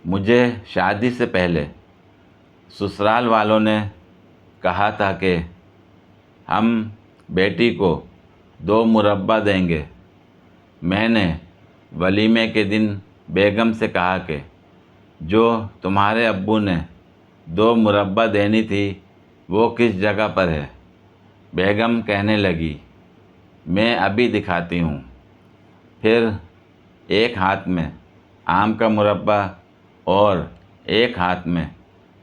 مجھے شادی سے پہلے سسرال والوں نے کہا تھا کہ ہم بیٹی کو 2 مربع دیں گے۔ میں نے ولیمے کے دن بیگم سے کہا کہ جو تمہارے ابو نے 2 مربع دینی تھی وہ کس جگہ پر ہے؟ بیگم کہنے لگی میں ابھی دکھاتی ہوں۔ پھر ایک ہاتھ میں آم کا مربع اور ایک ہاتھ میں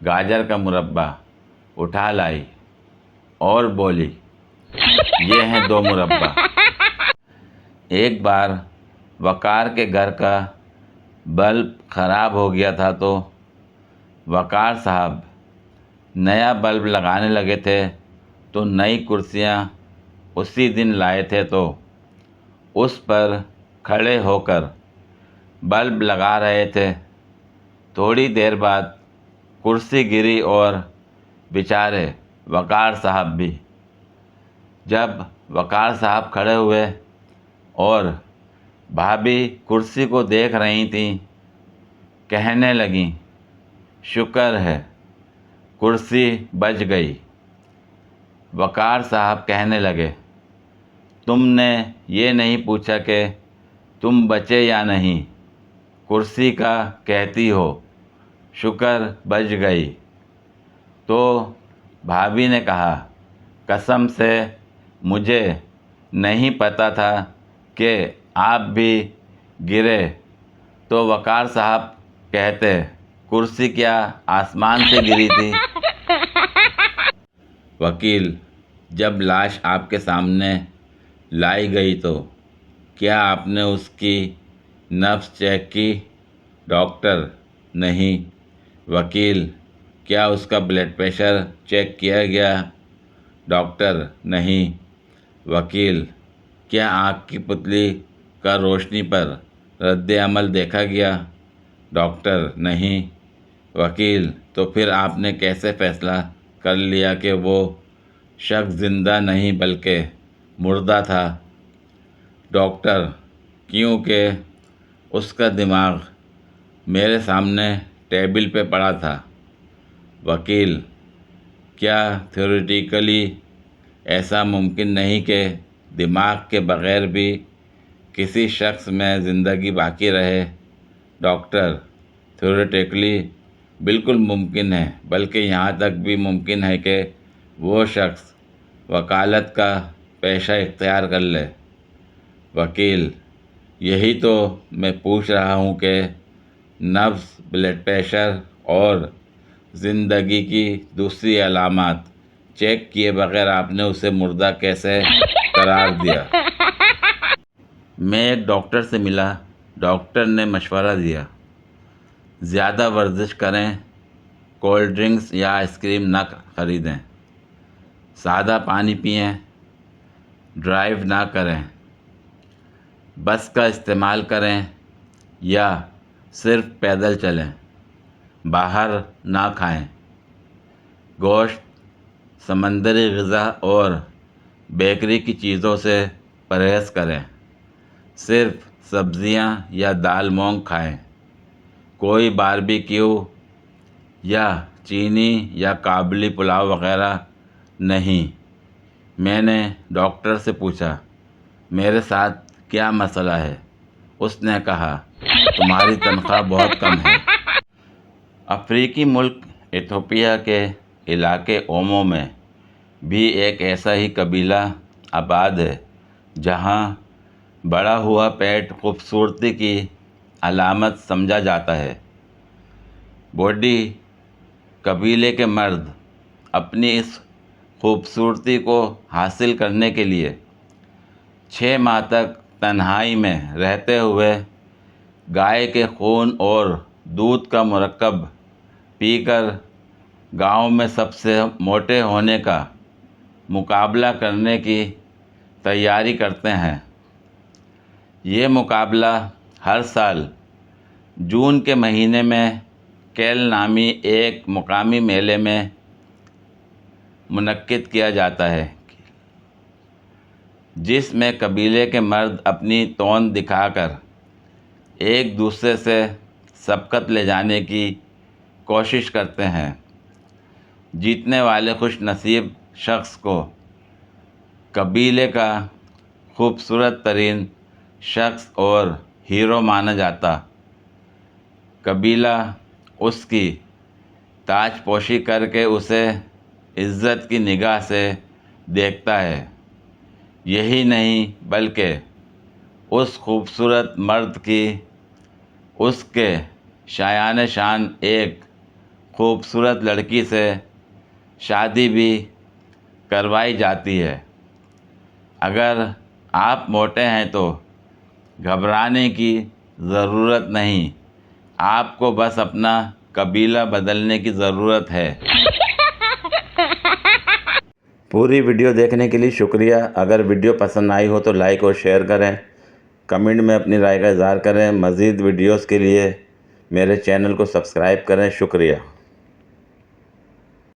گاجر کا مربع اٹھا لائی اور بولی یہ ہیں 2 مربع۔ ایک بار وقار کے گھر کا بلب خراب ہو گیا تھا تو وقار صاحب نیا بلب لگانے لگے تھے تو نئی کرسیاں اسی دن لائے تھے تو اس پر کھڑے ہو کر بلب لگا رہے تھے۔ تھوڑی دیر بعد کرسی گری اور بیچارے وقار صاحب بھی۔ جب وقار صاحب کھڑے ہوئے اور بھابھی کرسی کو دیکھ رہی تھیں، کہنے لگیں شکر ہے کرسی بچ گئی۔ وقار صاحب کہنے لگے تم نے یہ نہیں پوچھا کہ تم بچے یا نہیں، کرسی کا کہتی ہو شکر بچ گئی۔ تو بھابھی نے کہا قسم سے مجھے نہیں پتہ تھا کہ آپ بھی گرے۔ تو وقار صاحب کہتے کرسی کیا آسمان سے گری تھی؟ وکیل جب لاش آپ کے سامنے لائی گئی تو کیا آپ نے اس کی نبض چیک کی؟ ڈاکٹر نہیں۔ وکیل کیا اس کا بلڈ پریشر چیک کیا گیا؟ ڈاکٹر نہیں۔ وکیل کیا آنکھ کی پتلی کا روشنی پر رد عمل دیکھا گیا؟ ڈاکٹر نہیں۔ وکیل تو پھر آپ نے کیسے فیصلہ کر لیا کہ وہ شخص زندہ نہیں بلکہ مردہ تھا؟ ڈاکٹر کیونکہ اس کا دماغ میرے سامنے ٹیبل پہ پڑا تھا۔ وکیل کیا تھیوریٹیکلی ایسا ممکن نہیں کہ دماغ کے بغیر بھی کسی شخص میں زندگی باقی رہے؟ ڈاکٹر تھیوریٹیکلی بالکل ممکن ہے، بلکہ یہاں تک بھی ممکن ہے کہ وہ شخص وکالت کا پیشہ اختیار کر لے۔ وکیل یہی تو میں پوچھ رہا ہوں کہ نبض، بلڈ پریشر اور زندگی کی دوسری علامات چیک کیے بغیر آپ نے اسے مردہ کیسے قرار دیا؟ میں ایک ڈاکٹر سے ملا۔ ڈاکٹر نے مشورہ دیا زیادہ ورزش کریں، کولڈ ڈرنکس یا آئس کریم نہ خریدیں، سادہ پانی پئیں، ڈرائیو نہ کریں، بس کا استعمال کریں یا صرف پیدل چلیں، باہر نہ کھائیں، گوشت، سمندری غذا اور بیکری کی چیزوں سے پرہیز کریں، صرف سبزیاں یا دال مونگ کھائیں، کوئی باربیکیو یا چینی یا کابلی پلاؤ وغیرہ نہیں۔ میں نے ڈاکٹر سے پوچھا میرے ساتھ کیا مسئلہ ہے؟ اس نے کہا تمہاری تنخواہ بہت کم ہے۔ افریقی ملک ایتھوپیا کے علاقے اومو میں بھی ایک ایسا ہی قبیلہ آباد ہے جہاں بڑا ہوا پیٹ خوبصورتی کی علامت سمجھا جاتا ہے۔ بوڈی قبیلے کے مرد اپنی اس خوبصورتی کو حاصل کرنے کے لیے 6 ماہ تک تنہائی میں رہتے ہوئے گائے کے خون اور دودھ کا مرکب پی کر گاؤں میں سب سے موٹے ہونے کا مقابلہ کرنے کی تیاری کرتے ہیں۔ یہ مقابلہ ہر سال جون کے مہینے میں کیل نامی ایک مقامی میلے میں منعقد کیا جاتا ہے، جس میں قبیلے کے مرد اپنی توند دکھا کر ایک دوسرے سے سبقت لے جانے کی کوشش کرتے ہیں۔ جیتنے والے خوش نصیب شخص کو قبیلے کا خوبصورت ترین شخص اور ہیرو مانا جاتا۔ قبیلہ اس کی تاج پوشی کر کے اسے عزت کی نگاہ سے دیکھتا ہے۔ یہی نہیں بلکہ اس خوبصورت مرد کی اس کے شایان شان ایک خوبصورت لڑکی سے شادی بھی کروائی جاتی ہے۔ اگر آپ موٹے ہیں تو گھبرانے کی ضرورت نہیں، آپ کو بس اپنا قبیلہ بدلنے کی ضرورت ہے۔ پوری ویڈیو دیکھنے کے لیے شکریہ۔ اگر ویڈیو پسند آئی ہو تو لائک اور شیئر کریں، کمنٹ میں اپنی رائے کا اظہار کریں۔ مزید ویڈیوز کے لیے میرے چینل کو سبسکرائب کریں۔ شکریہ۔